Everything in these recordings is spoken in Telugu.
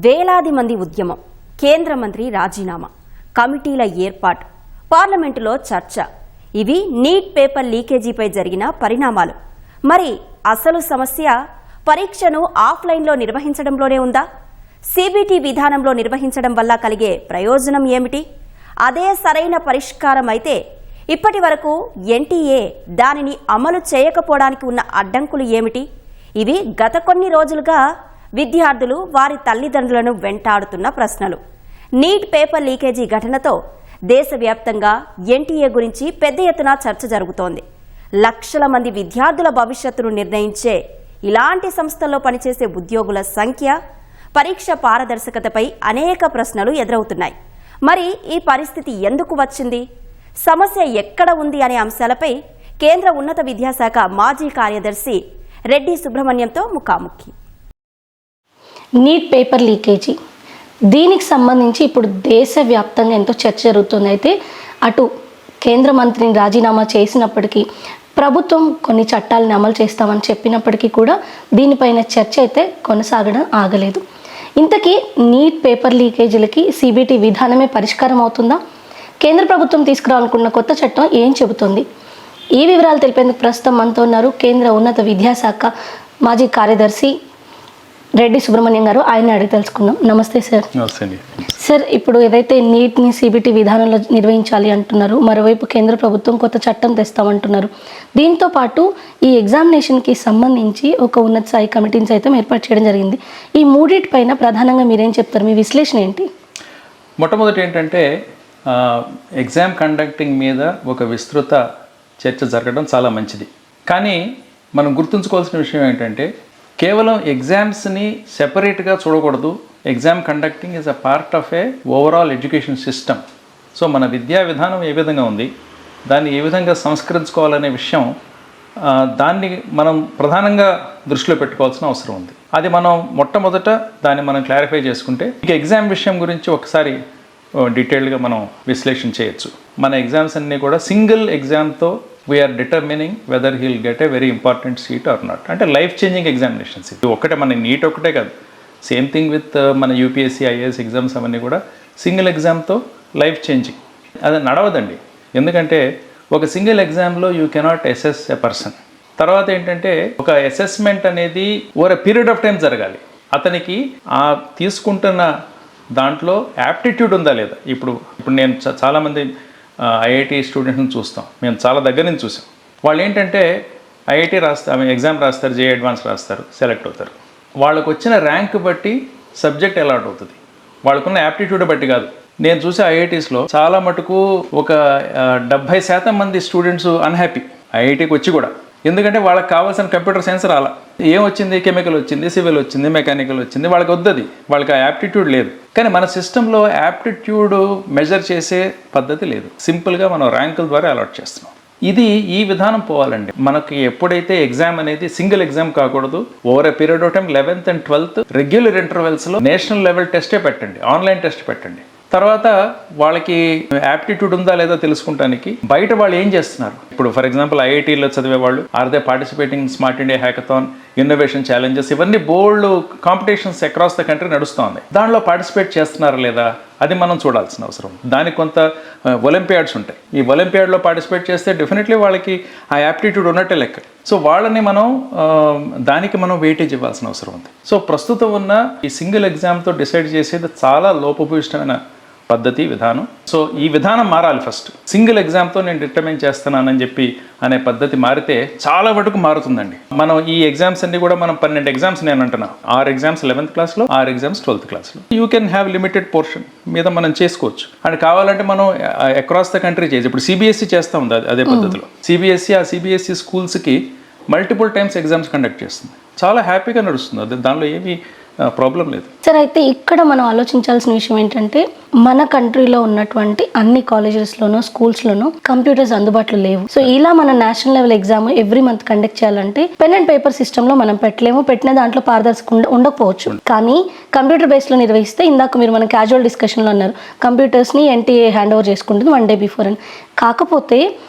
వేలాది మంది ఉద్యమం, కేంద్ర మంత్రి రాజీనామా, కమిటీల ఏర్పాటు, పార్లమెంటులో చర్చ. ఇవి నీట్ పేపర్ లీకేజీపై జరిగిన పరిణామాలు. మరి అసలు సమస్య పరీక్షను ఆఫ్లైన్లో నిర్వహించడంలోనే ఉందా? సిబిటి విధానంలో నిర్వహించడం వల్ల కలిగే ప్రయోజనం ఏమిటి? అదే సరైన పరిష్కారం అయితే ఇప్పటి వరకు ఎన్టీఏ దానిని అమలు చేయకపోవడానికి ఉన్న అడ్డంకులు ఏమిటి? ఇవి గత కొన్ని రోజులుగా విద్యార్థులు వారి తల్లిదండ్రులను వెంటాడుతున్న ప్రశ్నలు. నీట్ పేపర్ లీకేజీ ఘటనతో దేశవ్యాప్తంగా ఎన్టీఏ గురించి పెద్ద ఎత్తున చర్చ జరుగుతోంది. లక్షల మంది విద్యార్థుల భవిష్యత్తును నిర్ణయించే ఇలాంటి సంస్థల్లో పనిచేసే ఉద్యోగుల సంఖ్య, పరీక్ష పారదర్శకతపై అనేక ప్రశ్నలు ఎదురవుతున్నాయి. మరి ఈ పరిస్థితి ఎందుకు వచ్చింది? సమస్య ఎక్కడ ఉంది అనే అంశాలపై కేంద్ర ఉన్నత విద్యాశాఖ మాజీ కార్యదర్శి రెడ్డి సుబ్రహ్మణ్యంతో ముఖాముఖి. నీట్ పేపర్ లీకేజీ, దీనికి సంబంధించి ఇప్పుడు దేశవ్యాప్తంగా ఎంతో చర్చ జరుగుతుంది. అయితే అటు కేంద్ర మంత్రిని రాజీనామా చేసినప్పటికీ, ప్రభుత్వం కొన్ని చట్టాలను అమలు చేస్తామని చెప్పినప్పటికీ కూడా దీనిపైన చర్చ అయితే కొనసాగడం ఆగలేదు. ఇంతకీ నీట్ పేపర్ లీకేజీలకి సిబిటి విధానమే పరిష్కారం అవుతుందా? కేంద్ర ప్రభుత్వం తీసుకురావాలనుకున్న కొత్త చట్టం ఏం చెబుతుంది? ఈ వివరాలు తెలిపేందుకు ప్రస్తుతం మనతో ఉన్నారు కేంద్ర ఉన్నత విద్యాశాఖ మాజీ కార్యదర్శి రెడ్డి సుబ్రహ్మణ్యం గారు. ఆయన అడిగి తెలుసుకుందాం. నమస్తే సార్. సార్, ఇప్పుడు ఏదైతే నీట్ని సిబిటి విధానంలో నిర్వహించాలి అంటున్నారు, మరోవైపు కేంద్ర ప్రభుత్వం కొత్త చట్టం తెస్తామంటున్నారు. దీంతో పాటు ఈ ఎగ్జామినేషన్కి సంబంధించి ఒక ఉన్నత స్థాయి కమిటీని సైతం ఏర్పాటు చేయడం జరిగింది. ఈ మూడింటిపైన ప్రధానంగా మీరేం చెప్తారు? మీ విశ్లేషణ ఏంటి? మొట్టమొదటి ఏంటంటే, ఎగ్జామ్ కండక్టింగ్ మీద ఒక విస్తృత చర్చ జరగడం చాలా మంచిది. కానీ మనం గుర్తుంచుకోవాల్సిన విషయం ఏంటంటే, కేవలం ఎగ్జామ్స్ని సెపరేట్గా చూడకూడదు. Exam conducting is a part of A overall education system. So మన విద్యా విధానం ఏ విధంగా ఉంది, దాన్ని ఏ విధంగా సంస్కరించుకోవాలనే విషయం, దాన్ని మనం ప్రధానంగా దృష్టిలో పెట్టుకోవాల్సిన అవసరం ఉంది. అది మనం మొట్టమొదట దాన్ని మనం క్లారిఫై చేసుకుంటే, ఇక ఎగ్జామ్ విషయం గురించి ఒకసారి డీటెయిల్డ్గా మనం విశ్లేషణ చేయొచ్చు. మన ఎగ్జామ్స్ అన్నీ కూడా సింగిల్ ఎగ్జామ్తో we are determining whether he'll get a very important seat or not. అంటే లైఫ్ చేంజింగ్ ఎగ్జామినేషన్స్. ఇది ఒక్కటే, మన నీట్ ఒకటే కాదు, సేమ్ థింగ్ విత్ మన యూపీఎస్సీ, ఐఏఎస్ ఎగ్జామ్స్ అవన్నీ కూడా సింగిల్ ఎగ్జామ్తో లైఫ్ చేంజింగ్. అది నడవదండి. ఎందుకంటే ఒక సింగిల్ ఎగ్జామ్లో you cannot assess a person. తర్వాత ఏంటంటే, ఒక అసెస్మెంట్ అనేది over a period of time జరగాలి. అతనికి ఆ తీసుకుంటున్న దాంట్లో యాప్టిట్యూడ్ ఉందా లేదా. ఇప్పుడు నేను చాలామంది ఐఐటి స్టూడెంట్స్ని చూస్తాం, మేము చాలా దగ్గర నుంచి చూసాం. వాళ్ళు ఏంటంటే ఐఐటి రాస్తారు, ఎగ్జామ్ రాస్తారు, జే అడ్వాన్స్ రాస్తారు, సెలెక్ట్ అవుతారు. వాళ్ళకు వచ్చిన ర్యాంక్ బట్టి సబ్జెక్ట్ అలాట్ అవుతుంది, వాళ్ళకున్న యాప్టిట్యూడ్ బట్టి కాదు. నేను చూసే ఐఐటీస్లో చాలా మటుకు ఒక 70% మంది స్టూడెంట్స్ అన్హ్యాపీ ఐఐటికి వచ్చి కూడా. ఎందుకంటే వాళ్ళకి కావాల్సిన కంప్యూటర్ సైన్స్ రాలా. ఏం వచ్చింది? కెమికల్ వచ్చింది, సివిల్ వచ్చింది, మెకానికల్ వచ్చింది. వాళ్ళకి వద్దది, వాళ్ళకి ఆ యాప్టిట్యూడ్ లేదు. కానీ మన సిస్టంలో యాప్టిట్యూడ్ మెజర్ చేసే పద్ధతి లేదు. సింపుల్గా మనం ర్యాంకుల ద్వారా అలాట్ చేస్తున్నాం. ఇది ఈ విధానం పోవాలండి. మనకి ఎప్పుడైతే ఎగ్జామ్ అనేది సింగిల్ ఎగ్జామ్ కాకూడదు, over a period of time 11th and 12th regular ఇంటర్వెల్స్లో నేషనల్ లెవెల్ టెస్టే పెట్టండి, ఆన్లైన్ టెస్ట్ పెట్టండి. తర్వాత వాళ్ళకి యాప్టిట్యూడ్ ఉందా లేదా తెలుసుకుంటానికి బయట వాళ్ళు ఏం చేస్తున్నారు. ఇప్పుడు ఫర్ ఎగ్జాంపుల్ ఐఐటీలో చదివే వాళ్ళు, are they participating smart India hackathon, innovation challenges, ఇవన్నీ బోల్డ్ కాంపిటీషన్స్ అక్రాస్ ద కంట్రీ నడుస్తుంది. దానిలో పార్టిసిపేట్ చేస్తున్నారా లేదా అది మనం చూడాల్సిన అవసరం. దానికి కొంత ఒలింపియాడ్స్ ఉంటాయి. ఈ ఒలింపియాడ్లో పార్టిసిపేట్ చేస్తే డెఫినెట్లీ వాళ్ళకి ఆ యాప్టిట్యూడ్ ఉన్నట్టే లెక్క. సో వాళ్ళని మనం దానికి మనం వెయిటేజ్ ఇవ్వాల్సిన అవసరం ఉంది. సో ప్రస్తుతం ఉన్న ఈ సింగిల్ ఎగ్జామ్తో డిసైడ్ చేసేది చాలా లోపభూయిష్టమైన పద్ధతి, విధానం. సో ఈ విధానం మారాలి. ఫస్ట్ సింగిల్ ఎగ్జామ్తో నేను డిటర్మైన్ చేస్తున్నానని చెప్పి అనే పద్ధతి మారితే చాలా వరకు మారుతుందండి. మనం ఈ ఎగ్జామ్స్ అన్ని కూడా మనం 12 ఎగ్జామ్స్ నేను అంటున్నా, 6 ఎగ్జామ్స్ 11th క్లాస్లో, 6 ఎగ్జామ్స్ 12th క్లాస్లో. You can have limited portion మీద మనం చేసుకోవచ్చు. అండ్ కావాలంటే మనం అక్రాస్ ద కంట్రీ చేయొచ్చు. ఇప్పుడు సిబిఎస్ఈ చేస్తూ ఉంది అదే పద్ధతిలో. ఆ సిబిఎస్ఈ స్కూల్స్కి మల్టిపుల్ టైమ్స్ ఎగ్జామ్స్ కండక్ట్ చేస్తుంది. చాలా హ్యాపీగా నడుస్తుంది అది, దానిలో ఏమీ ప్రాబ్లం లేదు. సార్, అయితే ఇక్కడ మనం ఆలోచించాల్సిన విషయం ఏంటంటే, మన కంట్రీలో ఉన్నటువంటి అన్ని కాలేజెస్లోనూ, స్కూల్స్లోనూ కంప్యూటర్స్ అందుబాటులో లేవు. సో ఇలా మన national level exam every month conduct చేయాలంటే పెన్ అండ్ పేపర్ సిస్టంలో మనం పెట్టలేము, పెట్టిన దాంట్లో పారదర్శకంగా ఉండకపోవచ్చు. కానీ కంప్యూటర్ బేస్లో నిర్వహిస్తే, ఇందాక మీరు మన క్యాజువల్ డిస్కషన్లో అన్నారు, కంప్యూటర్స్ని ఎన్టీఏ హ్యాండ్ ఓవర్ చేసుకుంటుంది 1 day బిఫోర్ అని. కాకపోతే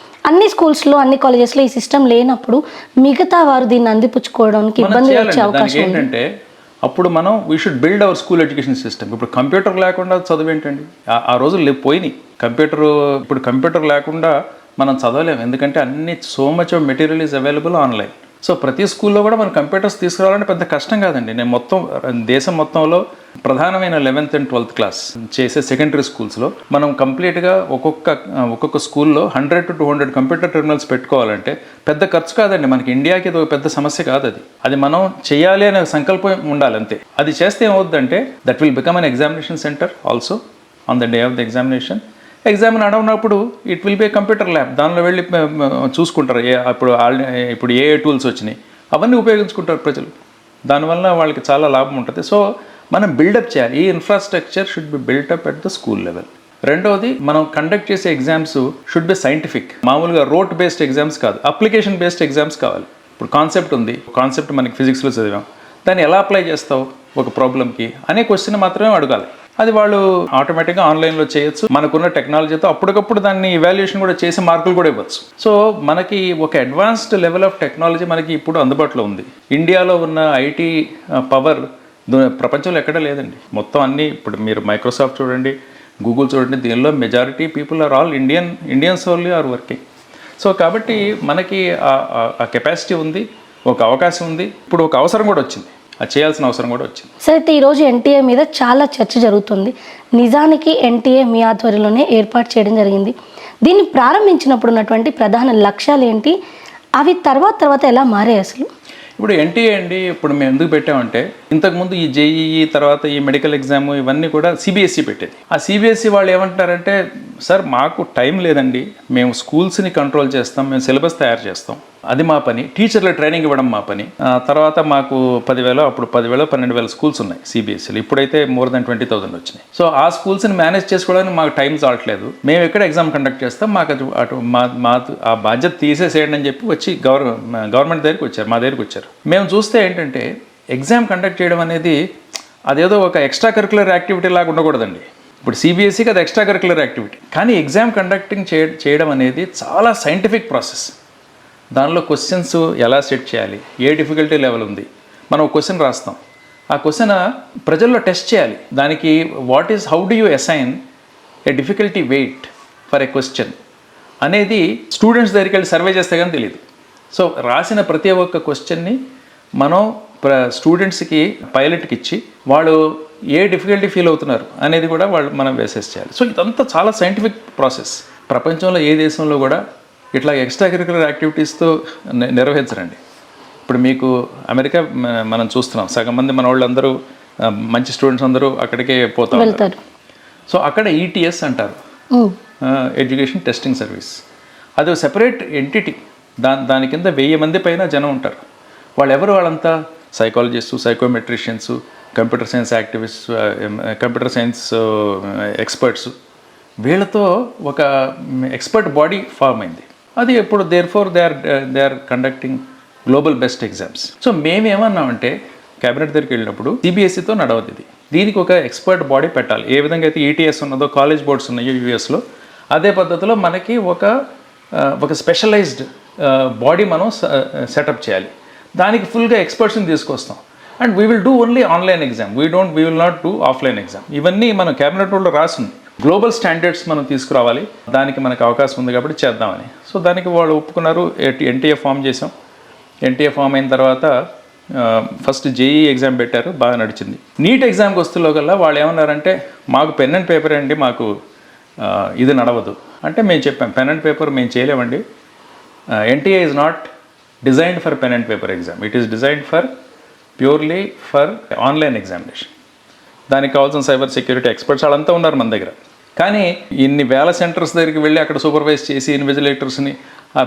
అన్ని స్కూల్స్లో, అన్ని కాలేజెస్లో ఈ సిస్టమ్ లేనప్పుడు మిగతా వారు దీన్ని అందిపుచ్చుకోవడానికి ఇబ్బంది వచ్చే అవకాశం ఏంటంటే, అప్పుడు మనం we should build our school education system. ఇప్పుడు కంప్యూటర్ లేకుండా చదువు ఏంటండి? ఆ రోజులు పోయినాయి. ఇప్పుడు కంప్యూటర్ లేకుండా మనం చదవలేము, ఎందుకంటే అన్ని so much of material is available online. So ప్రతి స్కూల్లో కూడా మనం కంప్యూటర్స్ తీసుకురావాలంటే పెద్ద కష్టం కాదండి. నేను దేశం మొత్తంలో ప్రధానమైన 11th and 12th క్లాస్ చేసే సెకండరీ స్కూల్స్లో మనం కంప్లీట్గా ఒక్కొక్క స్కూల్లో 100 to 200 కంప్యూటర్ టెర్మినల్స్ పెట్టుకోవాలంటే పెద్ద ఖర్చు కాదండి. మనకి ఇండియాకి ఇది ఒక పెద్ద సమస్య కాదు. అది మనం చేయాలి అనే సంకల్పం ఉండాలి అంతే. అది చేస్తే ఏమవుతుందంటే that will become an examination centre also on the day of the examination. Exam నడవనప్పుడు it will be computer lab. దానిలో వెళ్ళి చూసుకుంటారు. ఇప్పుడు ఏ టూల్స్ వచ్చినాయి అవన్నీ ఉపయోగించుకుంటారు ప్రజలు. దానివల్ల వాళ్ళకి చాలా లాభం ఉంటుంది. సో మనం బిల్డప్ చేయాలి. ఈ infrastructure should be built-up at the school level. రెండవది, మనం కండక్ట్ చేసే ఎగ్జామ్స్ షుడ్ బి సైంటిఫిక్. మామూలుగా రోట్ బేస్డ్ ఎగ్జామ్స్ కాదు, అప్లికేషన్ బేస్డ్ ఎగ్జామ్స్ కావాలి. ఇప్పుడు కాన్సెప్ట్ ఉంది, కాన్సెప్ట్ మనకి ఫిజిక్స్లో చదివాం, దాన్ని ఎలా అప్లై చేస్తావు ఒక ప్రాబ్లమ్కి అనే క్వశ్చన్ మాత్రమే అడగాలి. అది వాళ్ళు ఆటోమేటిక్గా ఆన్లైన్లో చేయొచ్చు. మనకున్న టెక్నాలజీతో అప్పటికప్పుడు దాన్ని ఇవాల్యుయేషన్ కూడా చేసి మార్కులు కూడా ఇవ్వచ్చు. సో మనకి ఒక అడ్వాన్స్డ్ లెవెల్ ఆఫ్ టెక్నాలజీ మనకి ఇప్పుడు అందుబాటులో ఉంది. ఇండియాలో ఉన్న ఐటీ పవర్ ప్రపంచంలో ఎక్కడా లేదండి. మొత్తం అన్నీ ఇప్పుడు మీరు మైక్రోసాఫ్ట్ చూడండి, గూగుల్ చూడండి, దీనిలో majority people are all Indians only are working. So కాబట్టి మనకి ఆ కెపాసిటీ ఉంది, ఒక అవకాశం ఉంది, ఇప్పుడు ఒక అవసరం కూడా వచ్చింది, అది చేయాల్సిన అవసరం కూడా వచ్చింది. సార్, అయితే ఈరోజు ఎన్టీఏ మీద చాలా చర్చ జరుగుతుంది. నిజానికి ఎన్టీఏ మీ ఆధ్వర్యంలోనే ఏర్పాటు చేయడం జరిగింది. దీన్ని ప్రారంభించినప్పుడు ఉన్నటువంటి ప్రధాన లక్ష్యాలు ఏంటి? అవి తర్వాత ఎలా మారాయి అసలు? ఇప్పుడు ఎన్టీఏ అండి, ఇప్పుడు మేము ఎందుకు పెట్టామంటే ఇంతకుముందు ఈ జేఈఈ తర్వాత ఈ మెడికల్ ఎగ్జామ్ ఇవన్నీ కూడా సిబిఎస్ఈ పెట్టేది. ఆ సిబిఎస్ఈ వాళ్ళు ఏమంటారంటే, సార్ మాకు టైం లేదండి, మేము స్కూల్స్ని కంట్రోల్ చేస్తాం, మేము సిలబస్ తయారు చేస్తాం, అది మా పని, టీచర్ల ట్రైనింగ్ ఇవ్వడం మా పని. తర్వాత మాకు 10,000 అప్పుడు 10,000 12,000 స్కూల్స్ ఉన్నాయి సిబిఎస్ఈలు. ఇప్పుడైతే మోర్ దాన్ 20,000 వచ్చినాయి. సో ఆ స్కూల్స్ని మేనేజ్ చేసుకోవడానికి మాకు టైం చాలట్లేదు, మేము ఎక్కడ ఎగ్జామ్ కండక్ట్ చేస్తాం, మాకు మా ఆ బాధ్యత తీసేసేయండి అని చెప్పి వచ్చి గవర్నమెంట్ దగ్గరికి వచ్చారు, మా దగ్గరికి వచ్చారు. మేము చూస్తే ఏంటంటే ఎగ్జామ్ కండక్ట్ చేయడం అనేది అదేదో ఒక ఎక్స్ట్రా కరికులర్ యాక్టివిటీ లాగా ఉండకూడదండి. ఇప్పుడు సిబిఎస్ఈకి అది ఎక్స్ట్రా కరికులర్ యాక్టివిటీ, కానీ ఎగ్జామ్ కండక్టింగ్ చేయడం అనేది చాలా సైంటిఫిక్ ప్రాసెస్. దానిలో క్వశ్చన్స్ ఎలా సెట్ చేయాలి, ఏ డిఫికల్టీ లెవెల్ ఉంది, మనం ఒక క్వశ్చన్ రాస్తాం, ఆ క్వశ్చన్ ప్రజల్లో టెస్ట్ చేయాలి. దానికి how do you assign a difficulty weight for a question అనేది స్టూడెంట్స్ దగ్గరికి వెళ్ళి సర్వే చేస్తే కానీ తెలియదు. సో రాసిన ప్రతి ఒక్క క్వశ్చన్ని మనం స్టూడెంట్స్కి పైలట్కి ఇచ్చి వాళ్ళు ఏ డిఫికల్టీ ఫీల్ అవుతున్నారు అనేది కూడా మనం వేసెస్ చేయాలి. సో ఇదంతా చాలా సైంటిఫిక్ ప్రాసెస్. ప్రపంచంలో ఏ దేశంలో కూడా ఇట్లా ఎక్స్ట్రా కరికులర్ యాక్టివిటీస్తో నిర్వహించరండి. ఇప్పుడు మీకు అమెరికా మనం చూస్తున్నాం, సగం మంది మన వాళ్ళందరూ మంచి స్టూడెంట్స్ అందరూ అక్కడికే పోతారు. సో అక్కడ ఈటీఎస్ అంటారు, ఎడ్యుకేషన్ టెస్టింగ్ సర్వీస్. అది ఒక సెపరేట్ ఎంటిటీ. దాని కింద 1000 మంది పైన జనం ఉంటారు. వాళ్ళంతా psychologist, psychometricians, computer science activist, computer science experts, వీళ్ళతో ఒక ఎక్స్పర్ట్ బాడీ ఫామ్ అయింది. అది ఎప్పుడు therefore they are conducting global best exams. So మేమేమన్నామంటే క్యాబినెట్ దగ్గరికి వెళ్ళినప్పుడు సిబిఎస్ఈతో నడవదు ఇది, దీనికి ఒక ఎక్స్పర్ట్ బాడీ పెట్టాలి. ఏ విధంగా అయితే ఈటీఎస్ ఉన్నదో, కాలేజ్ బోర్డ్స్ ఉన్నాయో యూఎస్లో, అదే పద్ధతిలో మనకి ఒక స్పెషలైజ్డ్ బాడీ మనం సెటప్ చేయాలి. దానికి ఫుల్గా ఎక్స్పర్ట్స్ని తీసుకొస్తాం. And we will do only online exam, we will not do offline exam. ఇవన్నీ మనం క్యాబినెట్ రూల్లో రాసింది. గ్లోబల్ స్టాండర్డ్స్ మనం తీసుకురావాలి, దానికి మనకు అవకాశం ఉంది కాబట్టి చేద్దామని. సో దానికి వాళ్ళు ఒప్పుకున్నారు. ఎన్టీఏ ఫామ్ చేసాం. ఎన్టీఏ ఫామ్ అయిన తర్వాత ఫస్ట్ జేఈ ఎగ్జామ్ పెట్టారు, బాగా నడిచింది. నీట్ ఎగ్జామ్కి వస్తులోకల్లా వాళ్ళు ఏమన్నారంటే, మాకు పెన్ అండ్ పేపర్ అండి, మాకు ఇది నడవదు అంటే మేము చెప్పాం, పెన్ అండ్ పేపర్ మేము చేయలేమండి. NTA is not designed for pen and paper exam, it is designed purely for online examination. దానికి కావాల్సిన సైబర్ సెక్యూరిటీ ఎక్స్పర్ట్స్ వాళ్ళంతా ఉన్నారు మన దగ్గర. కానీ ఇన్ని వేల సెంటర్స్ దగ్గరికి వెళ్ళి అక్కడ సూపర్వైజ్ చేసి ఇన్విజిలేటర్స్ని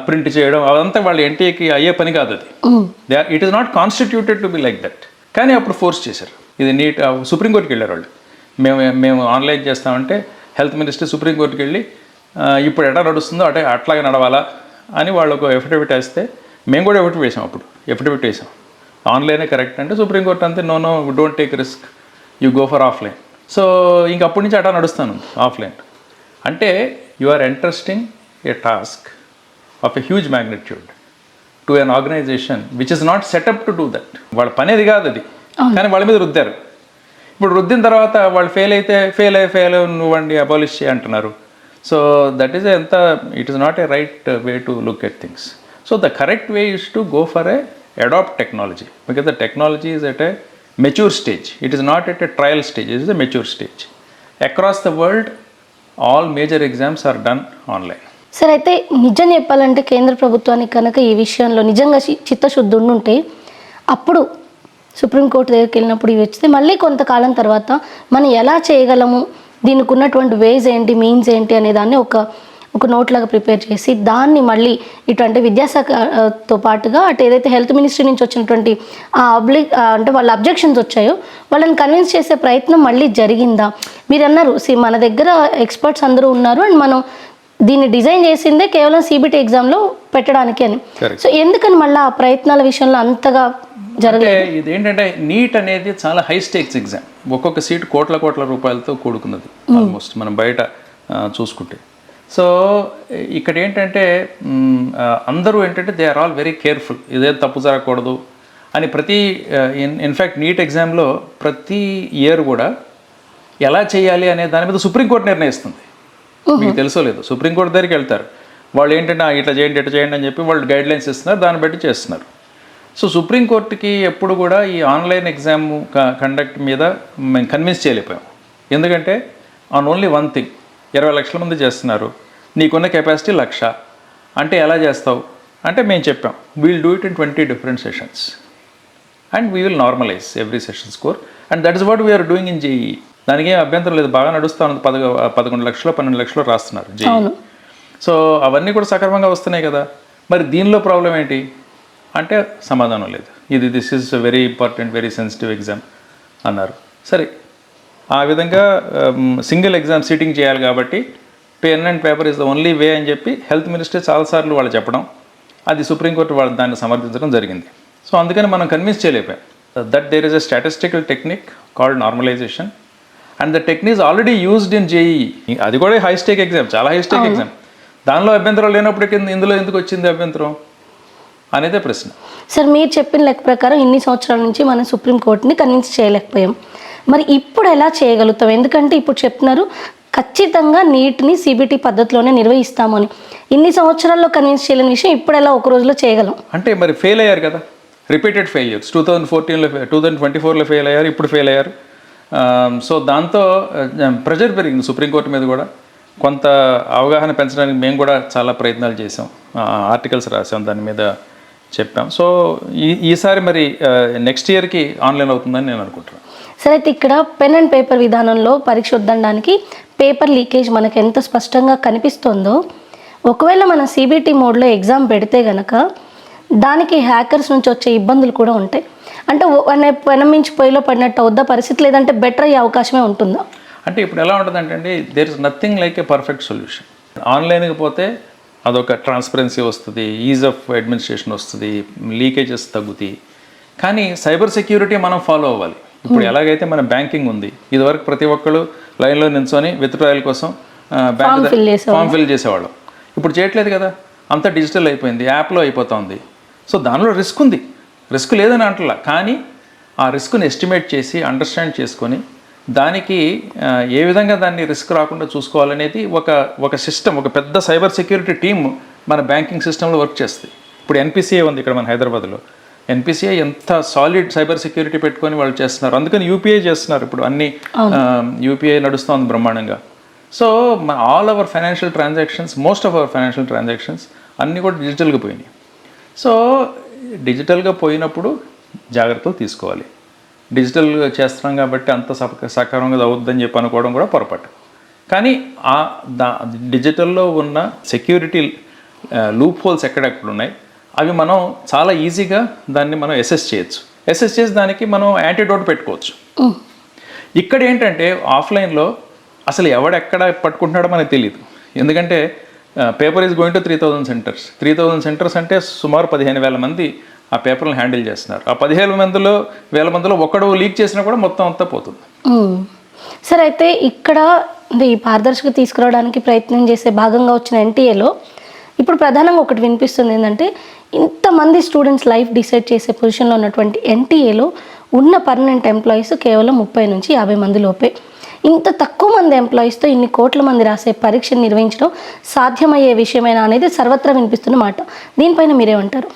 ప్రింట్ చేయడం అదంతా వాళ్ళ ఎన్టీఏకి అయ్యే పని కాదు. అది it is not constituted to be like that. కానీ అప్పుడు ఫోర్స్ చేశారు. ఇది నీట్ సుప్రీంకోర్టుకి వెళ్ళారు వాళ్ళు. మేము ఆన్లైన్ చేస్తామంటే హెల్త్ మినిస్టర్ సుప్రీంకోర్టుకి వెళ్ళి ఇప్పుడు ఎట్లా నడుస్తుందో అట్లాగే నడవాలా అని వాళ్ళు ఒక ఎఫిడవిట్ వేస్తే మేము కూడా ఎఫిడవిట్ వేసాం ఆన్లైనే కరెక్ట్ అంటే సుప్రీంకోర్టు అంతే no don't take risk, you go for offline. So ఇంక అప్పటి నుంచి అట్లా నడుస్తాను ఆఫ్లైన్. అంటే you are entrusting a task of a huge magnitude to an organisation which is not set up to do that. వాళ్ళ పని అది కాదు. అది కానీ వాళ్ళ మీద రుద్దారు. ఇప్పుడు రుద్దిన తర్వాత వాళ్ళు ఫెయిల్ అయితే ఫెయిల్ నువ్వండి అబాలిష్ చేయి అంటున్నారు. సో దట్ ఈస్ ఎంత it is not a right way to look at things. So the correct way is to go for a adopt technology because the technology is at a mature stage. It is not at a trial stage, it is a mature stage. Across the world all major exams are done online. Sir, అయితే నిజం చెప్పాలంటే కేంద్ర ప్రభుత్వానికి కనుక ఈ విషయంలో నిజంగా చిత్తశుద్ధి ఉండుంటే అప్పుడు సుప్రీంకోర్టు దగ్గరికి వెళ్ళినప్పుడు ఇవి వచ్చితే మళ్ళీ కొంతకాలం తర్వాత మనం ఎలా చేయగలము, దీనికి ఉన్నటువంటి వేస్ ఏంటి, మీన్స్ ఏంటి అనే దాన్ని ఒక నోట్ లాగా ప్రిపేర్ చేసి దాన్ని మళ్ళీ ఇటు అంటే విద్యాశాఖతో పాటుగా అటు ఏదైతే హెల్త్ మినిస్ట్రీ నుంచి వచ్చినటువంటి అంటే వాళ్ళ అబ్జెక్షన్స్ వచ్చాయో వాళ్ళని కన్విన్స్ చేసే ప్రయత్నం మళ్ళీ జరిగిందా? మీరు అన్నారు మన దగ్గర ఎక్స్పర్ట్స్ అందరూ ఉన్నారు అండ్ మనం దీన్ని డిజైన్ చేసిందే కేవలం సిబిటి ఎగ్జామ్లో పెట్టడానికి అని. సో ఎందుకని మళ్ళీ ఆ ప్రయత్నాల విషయంలో అంతగా జరగలేదు? ఇది ఏంటంటే నీట్ అనేది చాలా హై స్టేక్స్ ఎగ్జామ్. ఒక్కొక్క సీట్ కోట్ల రూపాయలతో కూడుకున్నది ఆల్మోస్ట్ మనం బయట చూసుకుంటే. సో ఇక్కడ ఏంటంటే అందరూ ఏంటంటే they are all very careful, ఇదేం తప్పు జరగకూడదు అని. ఇన్ఫ్యాక్ట్ నీట్ ఎగ్జామ్లో ప్రతి ఇయర్ కూడా ఎలా చేయాలి అనే దాని మీద సుప్రీంకోర్టు నిర్ణయిస్తుంది. మీకు తెలుసో లేదు, సుప్రీంకోర్టు దగ్గరికి వెళ్తారు వాళ్ళు, ఏంటంటే ఇట్లా చేయండి అని చెప్పి వాళ్ళు గైడ్ లైన్స్ ఇస్తున్నారు, దాన్ని బట్టి చేస్తున్నారు. సో సుప్రీంకోర్టుకి ఎప్పుడు కూడా ఈ ఆన్లైన్ ఎగ్జామ్ కండక్ట్ మీద మేము కన్విన్స్ చేయలేకపోయాం. ఎందుకంటే ఆన్ ఓన్లీ వన్ థింగ్, 20 లక్షల మంది చేస్తున్నారు, నీకున్న కెపాసిటీ 1,00,000 అంటే ఎలా చేస్తావు అంటే మేము చెప్పాం we'll do it in 20 different sessions and we will normalize every session score and that is what we are doing in JEE. దానికి ఏం అభ్యంతరం లేదు, బాగా నడుస్తూ ఉంది. 11 లక్షలు 12 లక్షలు రాస్తున్నారు జేఈఈ. సో అవన్నీ కూడా సక్రమంగా వస్తున్నాయి కదా. మరి దీనిలో ప్రాబ్లం ఏంటి అంటే సమాధానం లేదు. This is very important, very sensitive exam అన్నారు. సరే, ఆ విధంగా సింగిల్ ఎగ్జామ్ సీటింగ్ చేయాలి కాబట్టి pen and paper is the only way అని చెప్పి హెల్త్ మినిస్టర్ చాలాసార్లు వాళ్ళు చెప్పడం, అది సుప్రీంకోర్టు వాళ్ళు దాన్ని సమర్థించడం జరిగింది. సో అందుకని మనం కన్విన్స్ చేయలేకపోయాం that there is a statistical technique called normalisation and the technique is already used in JEE. అది కూడా హై స్టేక్ ఎగ్జామ్, చాలా హై స్టేక్ ఎగ్జామ్. దానిలో అభ్యంతరం లేనప్పటికీ ఇందులో ఎందుకు వచ్చింది అభ్యంతరం అనేదే ప్రశ్న. సార్, మీరు చెప్పిన లెక్క ప్రకారం ఇన్ని సంవత్సరాల నుంచి మనం సుప్రీంకోర్టుని కన్విన్స్ చేయలేకపోయాం, మరి ఇప్పుడు ఎలా చేయగలుగుతాం? ఎందుకంటే ఇప్పుడు చెప్తున్నారు ఖచ్చితంగా నీట్ని సిబిటి పద్ధతిలోనే నిర్వహిస్తామని. ఇన్ని సంవత్సరాల్లో కన్విన్స్ చేయలేని విషయం ఇప్పుడు ఎలా ఒక రోజులో చేయగలం అంటే మరి ఫెయిల్ అయ్యారు కదా, రిపీటెడ్ ఫెయిల్యూర్స్. 2014లో 2024లో ఫెయిల్ అయ్యారు, ఇప్పుడు ఫెయిల్ అయ్యారు. సో దాంతో ప్రెజర్ పెరిగింది సుప్రీంకోర్టు మీద కూడా. కొంత అవగాహన పెంచడానికి మేము కూడా చాలా ప్రయత్నాలు చేసాం, ఆర్టికల్స్ రాసాం, దాని మీద చెప్పాం. సో ఈసారి మరి నెక్స్ట్ ఇయర్కి ఆన్లైన్ అవుతుందని నేను అనుకుంటున్నాను. సరే, అయితే ఇక్కడ పెన్ అండ్ పేపర్ విధానంలో పరీక్ష వద్దనడానికి పేపర్ లీకేజ్ మనకు ఎంత స్పష్టంగా కనిపిస్తుందో, ఒకవేళ మనం సిబిటి మోడ్లో ఎగ్జామ్ పెడితే కనుక దానికి హ్యాకర్స్ నుంచి వచ్చే ఇబ్బందులు కూడా ఉంటాయి. అంటే పెనం మించి పొయ్యిలో పడినట్టు అవుద్దా పరిస్థితి, లేదంటే బెటర్ అయ్యే అవకాశమే ఉంటుందా? అంటే ఇప్పుడు ఎలా ఉంటుందంటే అండి, there is nothing like a perfect solution. ఆన్లైన్కి పోతే అదొక ట్రాన్స్పరెన్సీ వస్తుంది, ఈజ్ ఆఫ్ అడ్మినిస్ట్రేషన్ వస్తుంది, లీకేజెస్ తగ్గుతాయి. కానీ సైబర్ సెక్యూరిటీ మనం ఫాలో అవ్వాలి. ఇప్పుడు ఎలాగైతే మన బ్యాంకింగ్ ఉంది, ఇదివరకు ప్రతి ఒక్కళ్ళు లైన్లో నిల్చొని విత్డ్రాయల్ కోసం ఫామ్ ఫిల్ చేసేవాళ్ళం. ఇప్పుడు చేయట్లేదు కదా, అంతా డిజిటల్ అయిపోయింది, యాప్లో అయిపోతుంది. సో దానిలో రిస్క్ ఉంది, రిస్క్ లేదని అంటలా, కానీ ఆ రిస్క్ని ఎస్టిమేట్ చేసి అండర్స్టాండ్ చేసుకొని దానికి ఏ విధంగా దాన్ని రిస్క్ రాకుండా చూసుకోవాలనేది ఒక సిస్టమ్, ఒక పెద్ద సైబర్ సెక్యూరిటీ టీమ్ మన బ్యాంకింగ్ సిస్టంలో వర్క్ చేస్తుంది. ఇప్పుడు ఎన్పిసిఐ ఉంది ఇక్కడ మన హైదరాబాద్లో. ఎన్పిసిఐ ఎంత సాలిడ్ సైబర్ సెక్యూరిటీ పెట్టుకొని వాళ్ళు చేస్తున్నారు. అందుకని యూపీఐ చేస్తున్నారు ఇప్పుడు, అన్ని యూపీఐ నడుస్తుంది బ్రహ్మాండంగా. So all our financial transactions, most of our financial transactions అన్నీ కూడా డిజిటల్గా పోయినాయి. సో డిజిటల్గా పోయినప్పుడు జాగ్రత్తలు తీసుకోవాలి. డిజిటల్ చేస్తున్నాం కాబట్టి అంత సకాలంగా అవుద్దని చెప్పి అనుకోవడం కూడా పొరపాటు. కానీ డిజిటల్లో ఉన్న సెక్యూరిటీ లూప్ హోల్స్ ఎక్కడెక్కడ ఉన్నాయి అవి మనం చాలా ఈజీగా దాన్ని మనం అసెస్ చేయొచ్చు. అసెస్ చేసి దానికి మనం యాంటీడోట్ పెట్టుకోవచ్చు. ఇక్కడ ఏంటంటే ఆఫ్లైన్లో అసలు ఎవడెక్కడ పట్టుకుంటున్నాడో మనకు తెలియదు. ఎందుకంటే paper is going to 3,000 centres. 3,000 centres అంటే సుమారు 15,000 మంది ఆ పేపర్లను హ్యాండిల్ చేస్తున్నారు. ఆ 15,000 మందిలో ఒకడు లీక్ చేసినా కూడా మొత్తం అంతా పోతుంది. సరే, అయితే ఇక్కడ ఈ పారదర్శకత తీసుకురావడానికి ప్రయత్నం చేసే భాగంగా వచ్చిన ఎన్టీఏలో ఇప్పుడు ప్రధానంగా ఒకటి వినిపిస్తుంది ఏంటంటే, ఇంతమంది స్టూడెంట్స్ లైఫ్ డిసైడ్ చేసే పొజిషన్లో ఉన్నటువంటి ఎన్టీఏలో ఉన్న పర్మనెంట్ ఎంప్లాయీస్ కేవలం 30 నుంచి 50 మంది లోపే. ఇంత తక్కువ మంది ఎంప్లాయీస్తో ఇన్ని కోట్ల మంది రాసే పరీక్షను నిర్వహించడం సాధ్యమయ్యే విషయమేనా అనేది సర్వత్రా వినిపిస్తున్న మాట. దీనిపైన మీరేమంటారు?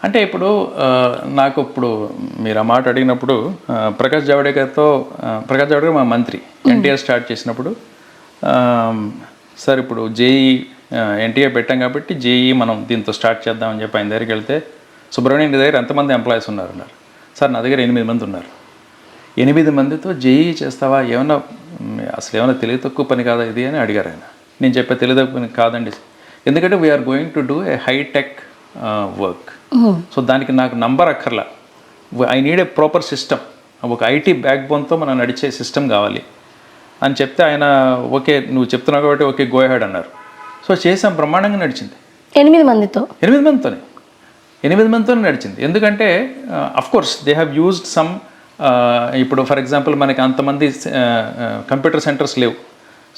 అంటే ఇప్పుడు నాకు ఇప్పుడు మీరు ఆ మాట అడిగినప్పుడు ప్రకాష్ జావడేకర్ మా మంత్రి ఎన్టీఆర్ స్టార్ట్ చేసినప్పుడు సార్ ఇప్పుడు జేఈ ఎన్టీఆర్ పెట్టాం కాబట్టి జేఈ మనం దీంతో స్టార్ట్ చేద్దామని చెప్పి ఆయన దగ్గరికి వెళ్తే సుబ్రహ్మణ్యం దగ్గర ఎంతమంది ఎంప్లాయీస్ ఉన్నారు సార్ నా దగ్గర 8 మంది ఉన్నారు. 8 మందితో జేఈ చేస్తావా, ఏమైనా తెలివి తక్కువ పని కాదా ఇది అని అడిగారు ఆయన. నేను చెప్పే తెలివి తక్కువ పని కాదండి, ఎందుకంటే we are going to do a hi-tech work. So దానికి నాకు నంబర్ అక్కర్లా, I need a proper system, ఒక ఐటీ బ్యాక్ బోన్తో మనం నడిచే సిస్టమ్ కావాలి అని చెప్తే ఆయన ఓకే నువ్వు చెప్తున్నావు కాబట్టి ఓకే గో హెడ్ అన్నారు. సో చేసాం, బ్రహ్మాండంగా నడిచింది. 8 మందితోనే నడిచింది. ఎందుకంటే of course they have used some, ఇప్పుడు ఫర్ ఎగ్జాంపుల్ మనకి అంతమంది కంప్యూటర్ సెంటర్స్ లేవు.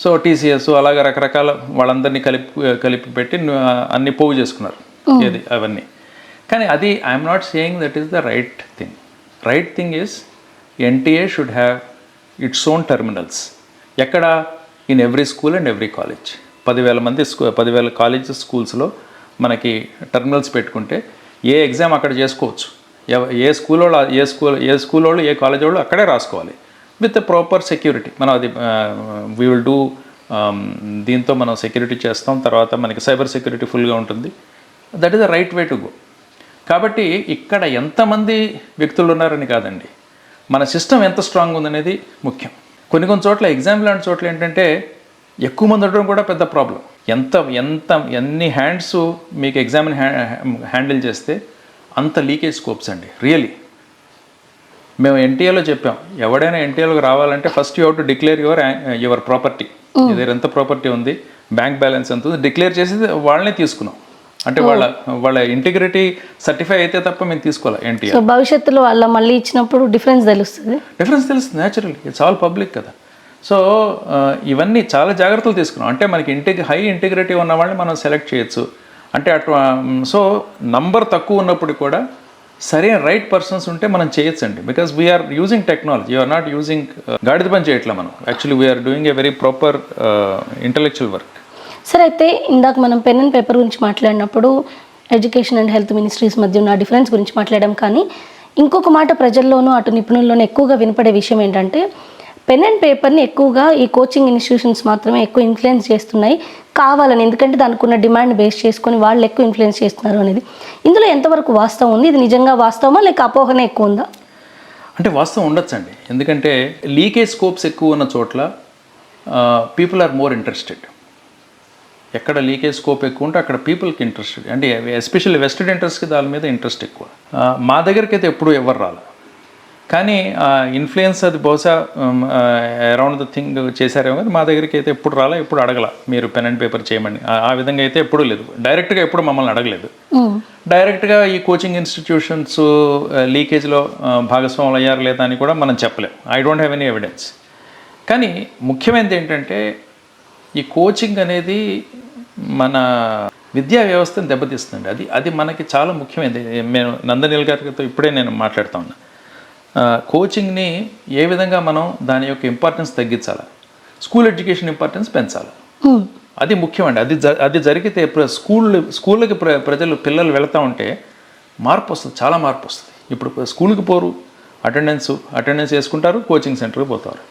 సో టీసీఎస్ అలాగా రకరకాల వాళ్ళందరినీ కలిపి పెట్టి అన్ని పోగు చేసుకున్నారు ఏది అవన్నీ. కానీ అది I'm not saying that is the right thing. Right thing is NTA should have its own terminals. ఎక్కడ? In every school and every college. 10,000 colleges స్కూల్స్లో మనకి టెర్మినల్స్ పెట్టుకుంటే ఏ ఎగ్జామ్ అక్కడ చేసుకోవచ్చు. ఏ స్కూల్ వాళ్ళు ఏ కాలేజ్ వాళ్ళు అక్కడే రాసుకోవాలి విత్ ప్రాపర్ సెక్యూరిటీ. మనం అది వీ విల్ డూ, దీంతో మనం సెక్యూరిటీ చేస్తాం. తర్వాత మనకి సైబర్ సెక్యూరిటీ ఫుల్గా ఉంటుంది. That is the right way to go. కాబట్టి ఇక్కడ ఎంతమంది వ్యక్తులు ఉన్నారని కాదండి, మన సిస్టమ్ ఎంత స్ట్రాంగ్ ఉందనేది ముఖ్యం. కొన్ని చోట్ల ఎగ్జామ్ లాంటి చోట్ల ఏంటంటే ఎక్కువ మంది ఉండడం కూడా పెద్ద ప్రాబ్లం. ఎన్ని హ్యాండ్స్ మీకు ఎగ్జామ్ని హ్యాండిల్ చేస్తే అంత లీకేజ్ స్కోప్స్ అండి. రియలీ మేము ఎన్టీఏలో చెప్పాం, ఎవడైనా ఎన్టీఏలోకి రావాలంటే first you have to declare your property. ఏదైనా ఎంత ప్రాపర్టీ ఉంది, బ్యాంక్ బ్యాలెన్స్ ఎంత ఉంది డిక్లేర్ చేసి వాళ్ళనే తీసుకున్నాం. అంటే వాళ్ళ ఇంటిగ్రిటీ సర్టిఫై అయితే తప్ప మేము తీసుకోవాలి ఎన్టీఏ. సో భవిష్యత్తులో వాళ్ళ మళ్ళీ ఇచ్చినప్పుడు డిఫరెన్స్ తెలుస్తుంది న్యాచురల్లీ. ఇట్స్ ఆల్ పబ్లిక్ కదా. సో ఇవన్నీ చాలా జాగ్రత్తలు తీసుకున్నాం. అంటే మనకి హై ఇంటిగ్రిటీ ఉన్న వాళ్ళని మనం సెలెక్ట్ చేయొచ్చు. అంటే సో నంబర్ తక్కువ ఉన్నప్పుడు కూడా సరైన రైట్ పర్సన్స్ ఉంటే మనం చేయొచ్చండి. Because we are using technology, you are not using గాడిద పని చేయట్లా మనం. Actually we are doing a very proper intellectual work. సరే, అయితే ఇందాక మనం పెన్ అండ్ పేపర్ గురించి మాట్లాడినప్పుడు ఎడ్యుకేషన్ అండ్ హెల్త్ మినిస్ట్రీస్ మధ్య ఉన్న డిఫరెన్స్ గురించి మాట్లాడాం. కానీ ఇంకొక మాట ప్రజల్లోనూ అటు నిపుణుల్లోనూ ఎక్కువగా వినపడే విషయం ఏంటంటే పెన్ అండ్ పేపర్ని ఎక్కువగా ఈ కోచింగ్ ఇన్స్టిట్యూషన్స్ మాత్రమే ఎక్కువ ఇన్ఫ్లుయెన్స్ చేస్తున్నాయి కావాలని, ఎందుకంటే దానికి ఉన్న డిమాండ్ బేస్ చేసుకొని వాళ్ళు ఎక్కువ ఇన్ఫ్లుయెన్స్ చేస్తున్నారు అనేది. ఇందులో ఎంతవరకు వాస్తవం ఉంది? ఇది నిజంగా వాస్తవమా లేక అపోహనే ఎక్కువ ఉందా? అంటే వాస్తవం ఉండొచ్చండి. ఎందుకంటే లీకేజ్ స్కోప్స్ ఎక్కువ ఉన్న చోట్ల పీపుల్ ఆర్ మోర్ ఇంట్రెస్టెడ్. ఎక్కడ లీకేజ్ స్కోప్ ఎక్కువ ఉంటే అక్కడ పీపుల్కి ఇంట్రెస్టెడ్, అంటే ఎస్పెషల్లీ వెస్టెడ్ ఇంట్రెస్ట్కి దాని మీద ఇంట్రెస్ట్ ఎక్కువ. మా దగ్గరికి అయితే ఎప్పుడూ ఎవరు రాలి. కానీ ఇన్ఫ్లుయెన్స్ అది బహుశా అరౌండ్ ద థింగ్ చేశారేమో, కానీ మా దగ్గరికి అయితే ఎప్పుడు రాలా, ఎప్పుడు అడగల మీరు పెన్ అండ్ పేపర్ చేయమని. ఆ విధంగా అయితే ఎప్పుడూ లేదు. డైరెక్ట్గా ఎప్పుడు మమ్మల్ని అడగలేదు. డైరెక్ట్గా ఈ కోచింగ్ ఇన్స్టిట్యూషన్స్ లీకేజ్లో భాగస్వాములు అయ్యారు లేదా అని కూడా మనం చెప్పలేం. I don't have any evidence. కానీ ముఖ్యమైనది ఏంటంటే ఈ కోచింగ్ అనేది మన విద్యా వ్యవస్థను దెబ్బతీస్తుంది. అది మనకి చాలా ముఖ్యమైనది. నేను నందనీల్ గారితో ఇప్పుడే నేను మాట్లాడుతూ ఉన్నా. కోచింగ్ని ఏ విధంగా మనం దాని యొక్క ఇంపార్టెన్స్ తగ్గించాలి, స్కూల్ ఎడ్యుకేషన్ ఇంపార్టెన్స్ పెంచాలి, అది ముఖ్యమండి. అది జరిగితే స్కూళ్ళకి పిల్లలు వెళుతూ ఉంటే మార్పు వస్తుంది, చాలా మార్పు వస్తుంది. ఇప్పుడు స్కూల్కి పోరు, అటెండెన్స్ వేసుకుంటారు, కోచింగ్ సెంటర్కి పోతారు.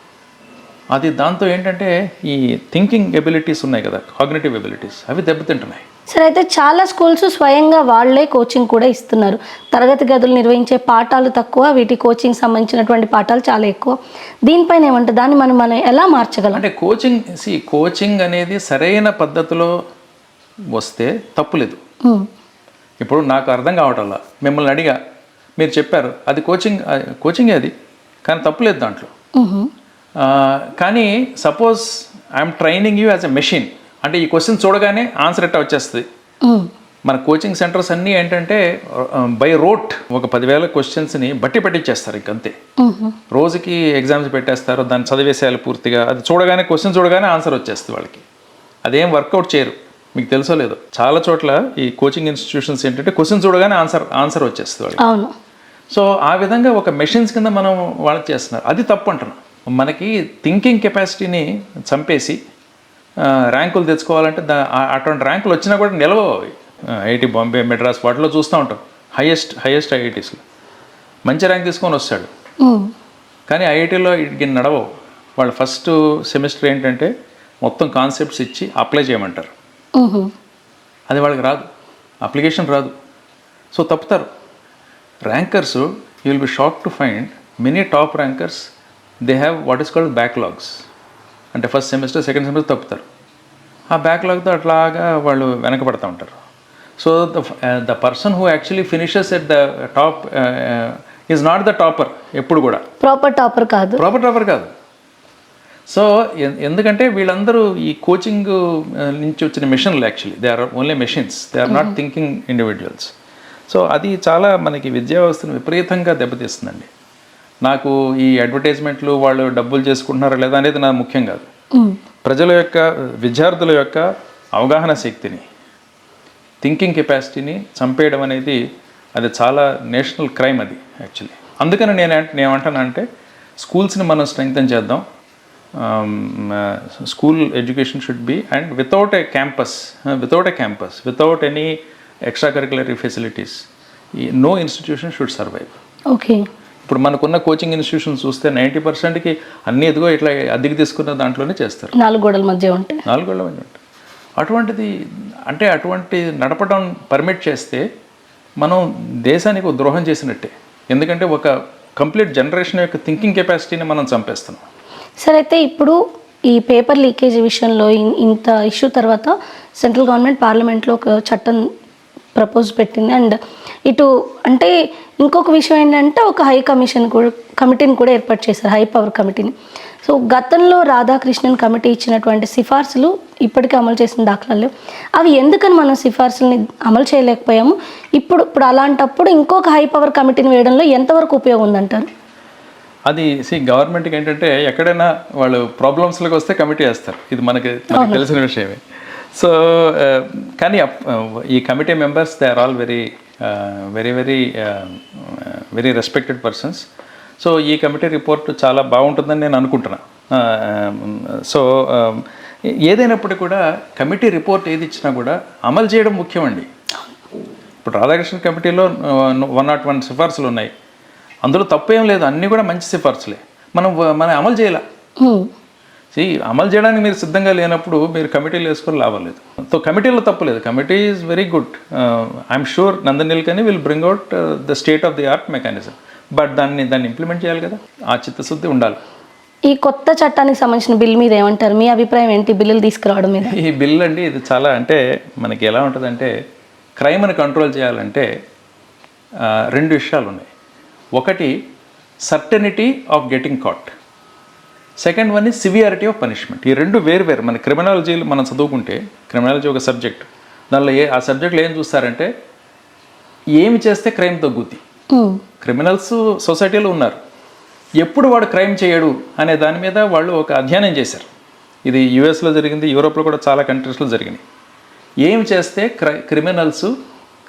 అది దాంతో ఏంటంటే ఈ థింకింగ్ ఎబిలిటీస్ ఉన్నాయి కదా, కాగ్నిటివ్ ఎబిలిటీస్, అవి దెబ్బతింటున్నాయి. సరే, అయితే చాలా స్కూల్స్ స్వయంగా వాళ్ళే కోచింగ్ కూడా ఇస్తున్నారు. తరగతి గదులు నిర్వహించే పాఠాలు తక్కువ, వీటి కోచింగ్ సంబంధించినటువంటి పాఠాలు చాలా ఎక్కువ. దీనిపైన ఏమంటే దాన్ని మనం ఎలా మార్చగలం? అంటే కోచింగ్ అనేది సరైన పద్ధతిలో వస్తే తప్పులేదు. ఇప్పుడు నాకు అర్థం కావటంలా, మిమ్మల్ని అడిగా, మీరు చెప్పారు అది కోచింగే అది, కానీ తప్పులేదు దాంట్లో. కానీ suppose I'm training you as a machine, అంటే ఈ క్వశ్చన్ చూడగానే ఆన్సర్ ఎట్టా వచ్చేస్తుంది. మన కోచింగ్ సెంటర్స్ అన్నీ ఏంటంటే బై రోట్ ఒక 10,000 క్వశ్చన్స్ని బట్టి పెట్టించేస్తారు. ఇంకంతే, రోజుకి ఎగ్జామ్స్ పెట్టేస్తారు, దాన్ని చదివేసేయాలి పూర్తిగా. అది క్వశ్చన్ చూడగానే ఆన్సర్ వచ్చేస్తుంది వాళ్ళకి. అదేం వర్కౌట్ చేయరు. మీకు తెలుసో లేదో, చాలా చోట్ల ఈ కోచింగ్ ఇన్స్టిట్యూషన్స్ ఏంటంటే క్వశ్చన్ చూడగానే ఆన్సర్ వచ్చేస్తుంది వాళ్ళకి. సో ఆ విధంగా ఒక మెషిన్స్ కింద మనం వాళ్ళకి చేస్తున్నారు. అది తప్పు అంటున్నాం. మనకి థింకింగ్ కెపాసిటీని చంపేసి ర్యాంకులు తెచ్చుకోవాలంటే అటువంటి ర్యాంకులు వచ్చినా కూడా నిలవవు. ఐఐటి బాంబే, మెడ్రాస్ వాటిలో చూస్తూ ఉంటాం. హైయెస్ట్ ఐఐటీస్లో మంచి ర్యాంక్ తీసుకొని వస్తాడు, కానీ ఐఐటీలో ఇటు నడవవు. వాళ్ళు ఫస్ట్ సెమిస్టర్ ఏంటంటే మొత్తం కాన్సెప్ట్స్ ఇచ్చి అప్లై చేయమంటారు. అది వాళ్ళకి రాదు, అప్లికేషన్ రాదు. సో తప్పుతారు. Rankers, you will be shock to find many top rankers they have what is called backlogs. అంటే ఫస్ట్ సెమిస్టర్, సెకండ్ సెమిస్టర్ తప్పుతారు. ఆ బ్యాక్లాగ్తో అట్లాగా వాళ్ళు వెనకబడతా ఉంటారు. So the person who actually finishes at the top is not the topper. ఎప్పుడు కూడా ప్రాపర్ టాపర్ కాదు. సో ఎందుకంటే వీళ్ళందరూ ఈ కోచింగ్ నుంచి వచ్చిన మెషిన్లు, actually they are only machines, they are not thinking individuals. So అది చాలా మనకి విద్యా వ్యవస్థను విపరీతంగా దెబ్బతీస్తుందండి. నాకు ఈ అడ్వర్టైజ్మెంట్లు వాళ్ళు డబ్బులు చేసుకుంటున్నారా లేదా అనేది నాకు ముఖ్యం కాదు. ప్రజల యొక్క, విద్యార్థుల యొక్క అవగాహన శక్తిని, థింకింగ్ కెపాసిటీని చంపేయడం అనేది అది చాలా నేషనల్ క్రైమ్ అది యాక్చువల్లీ. అందుకని నేనేమంటానంటే స్కూల్స్ని మనం స్ట్రెంగ్తన్ చేద్దాం. School education should be and without a campus, without any extra curricular facilities, no institution should survive. Okay. ఇప్పుడు మనకున్న కోచింగ్ ఇన్స్టిట్యూషన్స్ చూస్తే 90%కి అన్ని ఎదుగో ఇట్లా అద్దెకి తీసుకున్న దాంట్లోనే చేస్తారు. 4 గోడల మధ్య ఉంటాయి. అటువంటిది అంటే అటువంటి నడపడం పర్మిట్ చేస్తే మనం దేశానికి ఒక ద్రోహం చేసినట్టే. ఎందుకంటే ఒక కంప్లీట్ జనరేషన్ యొక్క థింకింగ్ కెపాసిటీని మనం చంపేస్తున్నాం. సరే, అయితే ఇప్పుడు ఈ పేపర్ లీకేజ్ విషయంలో ఇంత ఇష్యూ తర్వాత సెంట్రల్ గవర్నమెంట్ పార్లమెంట్లో ఒక చట్టం ప్రపోజ్ పెట్టింది. అండ్ ఇటు అంటే ఇంకొక విషయం ఏంటంటే ఒక కమిటీని కూడా ఏర్పాటు చేశారు, హై పవర్ కమిటీని. సో గతంలో రాధాకృష్ణన్ కమిటీ ఇచ్చినటువంటి సిఫార్సులు ఇప్పటికీ అమలు చేసిన దాఖలాలు అవి ఎందుకని మనం సిఫార్సుల్ని అమలు చేయలేకపోయాము? ఇప్పుడు అలాంటప్పుడు ఇంకొక హై పవర్ కమిటీని వేయడంలో ఎంతవరకు ఉపయోగం ఉందంటారు? అది గవర్నమెంట్కి ఏంటంటే ఎక్కడైనా వాళ్ళు ప్రాబ్లమ్స్లోకి వస్తే కమిటీ వేస్తారు. ఇది మనకి తెలిసిన విషయమే. సో కానీ ఈ committee members they are all very respected persons. So ఈ కమిటీ రిపోర్ట్ చాలా బాగుంటుందని నేను అనుకుంటున్నా. సో ఏదైనప్పటికీ కూడా కమిటీ రిపోర్ట్ ఏది ఇచ్చినా కూడా అమలు చేయడం ముఖ్యమండి. ఇప్పుడు రాధాకృష్ణ కమిటీలో 101 సిఫార్సులు ఉన్నాయి. అందులో తప్పేం లేదు, అన్నీ కూడా మంచి సిఫార్సులే. మనం అమలు చేయాల. అమలు చేయడానికి మీరు సిద్ధంగా లేనప్పుడు మీరు కమిటీలు వేసుకొని లాభం లేదు. సో కమిటీలో తప్పులేదు, committee is very good. I'm sure Nandan Nilekani will bring out the state of the art mechanism. But దాన్ని ఇంప్లిమెంట్ చేయాలి కదా, ఆ చిత్తశుద్ధి ఉండాలి. ఈ కొత్త చట్టానికి సంబంధించిన బిల్ మీద ఏమంటారు? మీ అభిప్రాయం ఏంటి బిల్లులు తీసుకురావడం మీద? ఈ బిల్ అండి ఇది చాలా అంటే మనకి ఎలా ఉంటుందంటే క్రైమ్ని కంట్రోల్ చేయాలంటే 2 విషయాలు ఉన్నాయి. ఒకటి certainty of getting caught, second one is severity of punishment. ఈ 2 వేరు. మన క్రిమినాలజీలు మనం చదువుకుంటే, క్రిమినాలజీ ఒక సబ్జెక్ట్, దానిలో ఆ సబ్జెక్ట్లో ఏం చూస్తారంటే ఏమి చేస్తే క్రైమ్ తగ్గుద్ది. క్రిమినల్స్ సొసైటీలో ఉన్నారు, ఎప్పుడు వాడు క్రైమ్ చేయడు అనే దాని మీద వాళ్ళు ఒక అధ్యయనం చేశారు. ఇది యుఎస్లో జరిగింది, యూరోప్లో కూడా చాలా కంట్రీస్లో జరిగినాయి. ఏం చేస్తే క్రిమినల్స్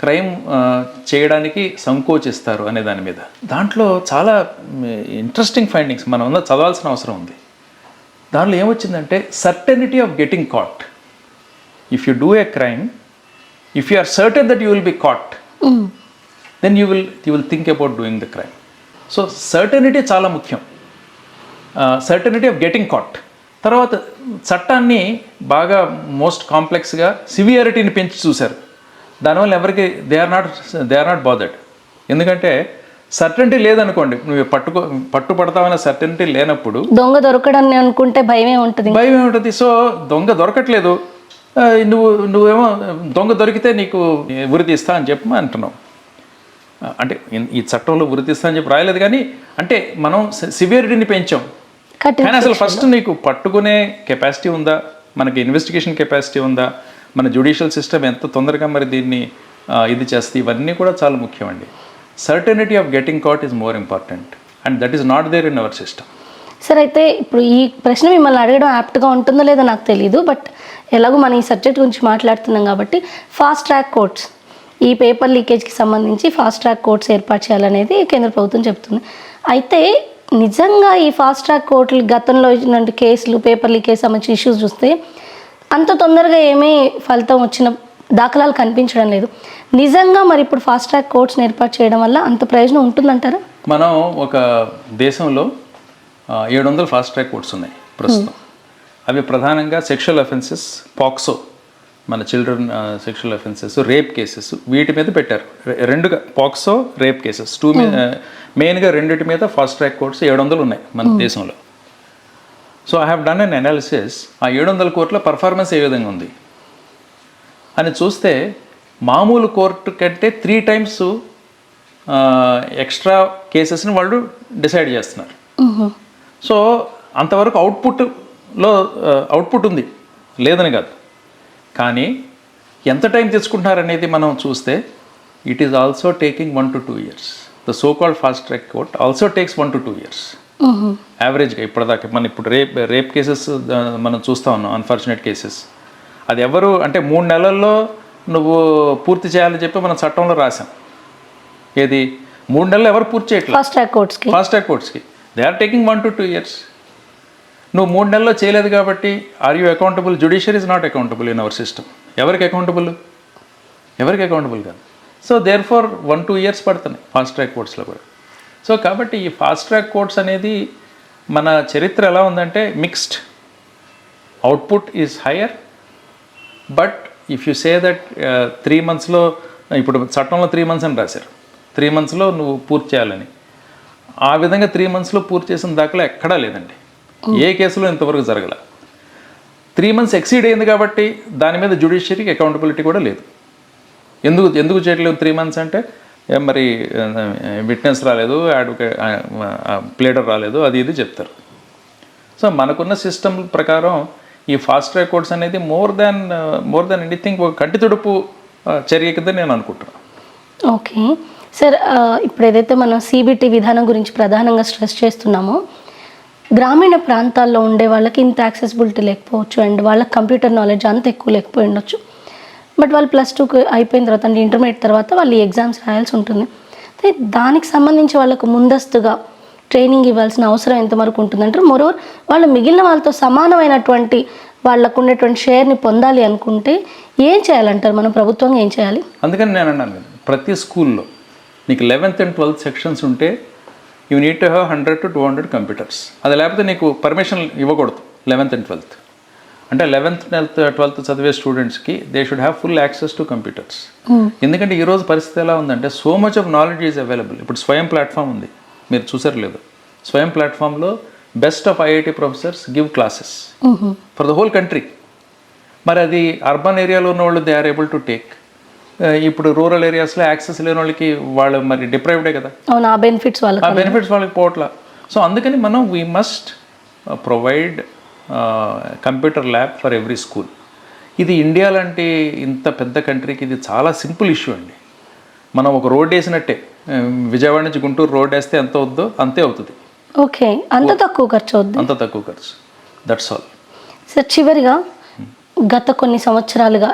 క్రైమ్ చేయడానికి సంకోచిస్తారు అనే దాని మీద. దాంట్లో చాలా ఇంట్రెస్టింగ్ ఫైండింగ్స్ మనం చదవాల్సిన అవసరం ఉంది. దాంట్లో ఏమొచ్చిందంటే certainty of getting caught. If you do a crime, if you are certain that you will be caught, then you will think about doing the crime. So certainty చాలా ముఖ్యం, సర్టెనిటీ ఆఫ్ గెటింగ్ కాట్. తర్వాత చట్టాన్ని బాగా మోస్ట్ కాంప్లెక్స్గా సివియారిటీని పెంచి చూశారు. దానివల్ల ఎవరికి దే ఆర్ నాట్ బాదర్డ్. ఎందుకంటే సర్టెనిటీ లేదనుకోండి, నువ్వు పట్టుపడతావనే సర్టెనిటీ లేనప్పుడు దొంగ దొరకడాన్ని అనుకుంటే భయమే ఉంటుంది. సో దొంగ దొరకట్లేదు, నువ్వేమో దొంగ దొరికితే నీకు ఉరి తీస్తా అని చెప్పి అంటున్నావు. అంటే ఈ చట్టంలో ఉరి తీస్తా అని చెప్పి రాయలేదు, కానీ అంటే మనం సివియారిటీని పెంచాం. కానీ అసలు ఫస్ట్ నీకు పట్టుకునే కెపాసిటీ ఉందా, మనకి ఇన్వెస్టిగేషన్ కెపాసిటీ ఉందా, మన జ్యుడిషియల్ సిస్టమ్ ఎంత తొందరగా మరి దీన్ని ఇది చేస్తే, ఇవన్నీ కూడా చాలా ముఖ్యమండి. Certainty of getting caught is more important and that is not there in our system. Sir, అయితే ఇప్పుడు ఈ ప్రశ్న మిమ్మల్ని అడగడం యాప్ట్గా ఉంటుందో లేదో నాకు తెలియదు, బట్ ఎలాగో మనం ఈ సబ్జెక్ట్ గురించి మాట్లాడుతున్నాం కాబట్టి ఫాస్ట్ ట్రాక్ కోర్ట్స్ ఈ పేపర్ లీకేజ్కి సంబంధించి ఫాస్ట్ ట్రాక్ కోర్ట్స్ ఏర్పాటు చేయాలనేది కేంద్ర ప్రభుత్వం చెప్తుంది. అయితే నిజంగా ఈ ఫాస్ట్ ట్రాక్ కోర్టులు గతంలో ఇచ్చినటువంటి కేసులు పేపర్ లీకేజ్ సంబంధించిన ఇష్యూస్ చూస్తే అంత తొందరగా ఏమీ ఫలితం వచ్చిన దాఖలాలు కనిపించడం లేదు. నిజంగా మరి ఇప్పుడు ఫాస్ట్ ట్రాక్ కోర్ట్స్ని ఏర్పాటు చేయడం వల్ల అంత ప్రయోజనం ఉంటుందంటారా? మనం ఒక దేశంలో 700 ఫాస్ట్ ట్రాక్ కోర్ట్స్ ఉన్నాయి ప్రస్తుతం. అవి ప్రధానంగా సెక్షువల్ అఫెన్సెస్, పాక్సో, మన children sexual offences, rape cases, వీటి మీద పెట్టారు. రెండుగా పాక్సో, రేప్ కేసెస్ మెయిన్గా రెండింటి మీద ఫాస్ట్ ట్రాక్ కోర్ట్స్ 700 ఉన్నాయి మన దేశంలో. So I have done an analysis. ఆ 700 కోర్టుల పర్ఫార్మెన్స్ ఏ విధంగా ఉంది అని చూస్తే మామూలు కోర్టు కంటే 3 times ఎక్స్ట్రా కేసెస్ని వాళ్ళు డిసైడ్ చేస్తున్నారు. సో అంతవరకు అవుట్పుట్ ఉంది, లేదని కాదు. కానీ ఎంత టైం తెచ్చుకుంటున్నారు అనేది మనం చూస్తే it is also taking 1 to 2 years. The so called fast track court also takes 1 to 2 years యావరేజ్గా. ఇప్పటిదాకా ఇప్పుడు రేప్ కేసెస్ మనం చూస్తూ ఉన్నాం, అన్ఫార్చునేట్ కేసెస్. అది ఎవరు అంటే 3 నెలల్లో నువ్వు పూర్తి చేయాలని చెప్పి మనం చట్టంలో రాసాం. ఏది 3 నెలలు ఎవరు పూర్తి చేయట్లేదు ఫాస్ట్ ట్రాక్ కోర్ట్స్కి. They are taking 1 to 2 years. నువ్వు 3 నెలల్లో చేయలేదు కాబట్టి are you accountable? Judiciary is not accountable in our system. ఎవరికి అకౌంటబుల్ కాదు. సో దేర్ ఫార్ 1-2 years పడుతున్నాయి ఫాస్ట్ ట్రాక్ కోర్ట్స్లో కూడా. సో కాబట్టి ఈ ఫాస్ట్ ట్రాక్ కోర్ట్స్ అనేది మన చరిత్ర ఎలా ఉందంటే mixed. Output is higher, but if you say that 3 monthsలో, ఇప్పుడు చట్టంలో 3 months అని రాశారు, 3 monthsలో నువ్వు పూర్తి చేయాలని. ఆ విధంగా 3 monthsలో పూర్తి చేసిన దాఖలా ఎక్కడా లేదండి. ఏ కేసులో ఇంతవరకు జరగల. 3 months ఎక్సీడ్ అయింది కాబట్టి దాని మీద జ్యుడిషియరీకి అకౌంటబిలిటీ కూడా లేదు. ఎందుకు చేయట్లేదు 3 months అంటే మరి విట్నెస్ రాలేదు, ప్లేడర్ రాలేదు, అది ఇది చెప్తారు. సో మనకున్న సిస్టమ్ ప్రకారం ఈ ఫాస్ట్ ట్రాక్ కోర్ట్స్ అనేది మోర్ దాన్ ఎనీథింగ్ ఒక కంటి తుడుపు చర్య కింద నేను అనుకుంటున్నాను. ఓకే సార్, ఇప్పుడు ఏదైతే మనం CBT విధానం గురించి ప్రధానంగా స్ట్రెస్ చేస్తున్నామో, గ్రామీణ ప్రాంతాల్లో ఉండే వాళ్ళకి ఇంత యాక్సెసిబిలిటీ లేకపోవచ్చు అండ్ వాళ్ళకి కంప్యూటర్ నాలెడ్జ్ అంత ఎక్కువ లేకపోయి ఉండొచ్చు. బట్ వాళ్ళు +2 అయిపోయిన తర్వాత అంటే ఇంటర్మీడియట్ తర్వాత వాళ్ళు ఎగ్జామ్స్ రాయాల్సి ఉంటుంది. అయితే దానికి సంబంధించి వాళ్ళకు ముందస్తుగా ట్రైనింగ్ ఇవ్వాల్సిన అవసరం ఎంతవరకు ఉంటుందంటారు? మరోవర్ వాళ్ళు మిగిలిన వాళ్ళతో సమానమైనటువంటి వాళ్ళకు ఉండేటువంటి షేర్ని పొందాలి అనుకుంటే ఏం చేయాలంటారు? మన ప్రభుత్వంగా ఏం చేయాలి? అందుకని నేను అన్నాను కదా, ప్రతి స్కూల్లో నీకు 11th and 12th సెక్షన్స్ ఉంటే you need to have 100 to 200 computers. అది లేకపోతే నీకు పర్మిషన్ ఇవ్వకూడదు 11th and 12th. అంటే 11th, 12th చదివే స్టూడెంట్స్కి they should have full access to computers. ఎందుకంటే ఈరోజు పరిస్థితి ఎలా ఉందంటే so much of knowledge is available. ఇప్పుడు స్వయం ప్లాట్ఫామ్ ఉంది, మీరు చూసారు లేదు? స్వయం ప్లాట్ఫామ్లో best of IIT professors give classes for the whole country. మరి అది అర్బన్ ఏరియాలో ఉన్న వాళ్ళు they are able to take. ఇప్పుడు రూరల్ ఏరియాస్లో యాక్సెస్ లేని వాళ్ళకి వాళ్ళు మరి డిప్రైవ్డే కదా, ఆ బెనిఫిట్స్ వాళ్ళకి పోవట్లా. సో అందుకని మనం we must provide computer lab for every school. ఇది ఇండియా లాంటి ఇంత పెద్ద కంట్రీకి ఇది చాలా సింపుల్ ఇష్యూ అండి. మనం ఒక రోడ్ వేసినట్టే, విజయవాడ నుంచి గుంటూరు రోడ్ వేస్తే ఎంత అవుద్దో అంతే అవుతుంది. ఓకే, అంత తక్కువ ఖర్చు. That's all. సార్, చివరిగా గత కొన్ని సంవత్సరాలుగా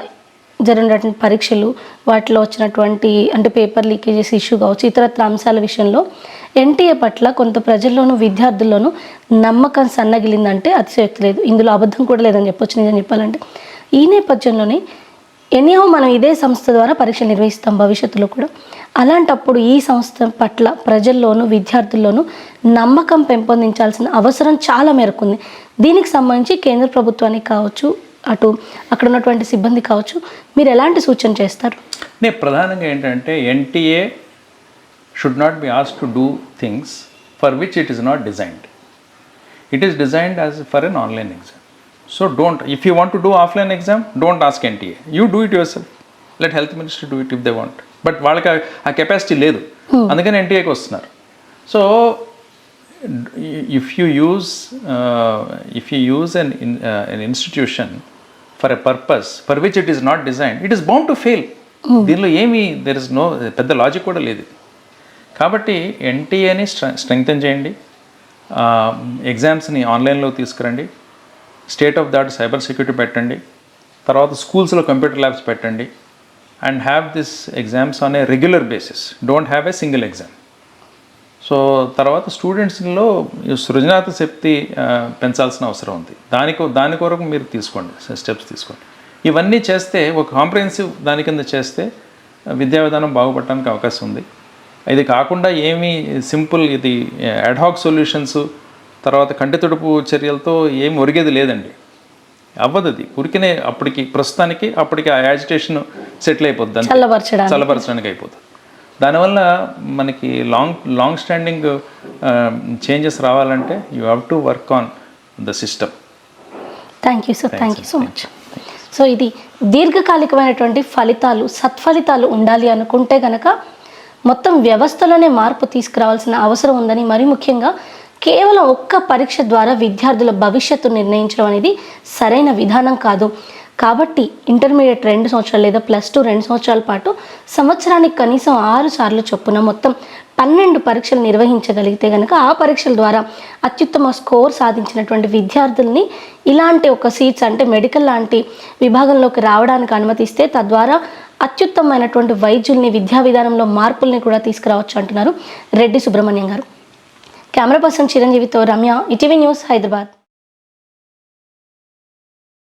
జరిగినటువంటి పరీక్షలు, వాటిలో వచ్చినటువంటి అంటే పేపర్ లీకేజెస్ ఇష్యూ కావచ్చు, ఇతరత్ర అంశాల విషయంలో NTA పట్ల కొంత ప్రజల్లోనూ విద్యార్థుల్లోనూ నమ్మకం సన్నగిలిందంటే అతిశయోక్తి లేదు. ఇందులో అబద్ధం కూడా లేదని చెప్పొచ్చు నిజం చెప్పాలంటే. ఈ నేపథ్యంలోనే ఎనీహౌ మనం ఇదే సంస్థ ద్వారా పరీక్షలు నిర్వహిస్తాం భవిష్యత్తులో కూడా. అలాంటప్పుడు ఈ సంస్థ పట్ల ప్రజల్లోనూ విద్యార్థుల్లోనూ నమ్మకం పెంపొందించాల్సిన అవసరం చాలా మేరకు ఉంది. దీనికి సంబంధించి కేంద్ర ప్రభుత్వానికి కావచ్చు, అటు అక్కడ ఉన్నటువంటి సిబ్బంది కావచ్చు, మీరు ఎలాంటి సూచన చేస్తారు? నేను ప్రధానంగా ఏంటంటే NTA should not be asked to do things for which it is not designed. It is designed as for an online exam. So if you want to do offline exam, don't ask NTA. You do it yourself. Let health ministry do it if they want. But వాళ్ళకి ఆ కెపాసిటీ లేదు, అందుకని NTAకి వస్తున్నారు. So if you use an institution for a purpose for which it is not designed, it is bound to fail. దీనిలో there is no పెద్ద లాజిక్ కూడా లేదు. కాబట్టి NTAని స్ట్రెంగ్తన్ చేయండి, ఎగ్జామ్స్ని ఆన్లైన్లో తీసుకురండి, state of the art cyber security పెట్టండి, తర్వాత స్కూల్స్లో కంప్యూటర్ ల్యాబ్స్ పెట్టండి, and have these exams on a regular basis. Don't have a single exam. So తర్వాత స్టూడెంట్స్లో సృజనాత్మక శక్తి పెంచాల్సిన అవసరం ఉంది. దాని కొరకు మీరు తీసుకోండి, స్టెప్స్ తీసుకోండి. ఇవన్నీ చేస్తే ఒక కాంప్రహెన్సివ్ దాని కింద చేస్తే విద్యా విధానం బాగుపడటానికి అవకాశం ఉంది. ఇది కాకుండా ఏమీ సింపుల్ ఇది అడ్హాక్ సొల్యూషన్స్ తర్వాత కంటి తుడుపు చర్యలతో ఏమి ఒరిగేది లేదండి. అవ్వదు అది ఉరికినే ప్రస్తుతానికి ఆ యాజిటేషన్ సెటిల్ అయిపోద్ది, చల్లబరచడానికి అయిపోతుంది. దానివల్ల మనకి లాంగ్ స్టాండింగ్ చేంజెస్ రావాలంటే you have to work on the system. Thank you sir, thank you so much. So ఇది దీర్ఘకాలికమైనటువంటి సత్ఫలితాలు ఉండాలి అనుకుంటే కనుక మొత్తం వ్యవస్థలోనే మార్పు తీసుకురావాల్సిన అవసరం ఉందని, మరి ముఖ్యంగా కేవలం ఒక్క పరీక్ష ద్వారా విద్యార్థుల భవిష్యత్తు నిర్ణయించడం అనేది సరైన విధానం కాదు. కాబట్టి ఇంటర్మీడియట్ 2 సంవత్సరాలు లేదా +2 2 సంవత్సరాల పాటు సంవత్సరానికి కనీసం 6 సార్లు చొప్పున మొత్తం 12 పరీక్షలు నిర్వహించగలిగితే కనుక ఆ పరీక్షల ద్వారా అత్యుత్తమ స్కోర్ సాధించినటువంటి విద్యార్థుల్ని ఇలాంటి ఒక సీట్స్ అంటే మెడికల్ లాంటి విభాగంలోకి రావడానికి అనుమతిస్తే తద్వారా అత్యుత్తమైనటువంటి వైద్యుల్ని విద్యా విధానంలో మార్పుల్ని కూడా తీసుకురావచ్చు అంటున్నారు రెడ్డి సుబ్రహ్మణ్యం గారు. కెమెరా పర్సన్ చిరంజీవితో రమ్య, ఈటీవీ న్యూస్, హైదరాబాద్.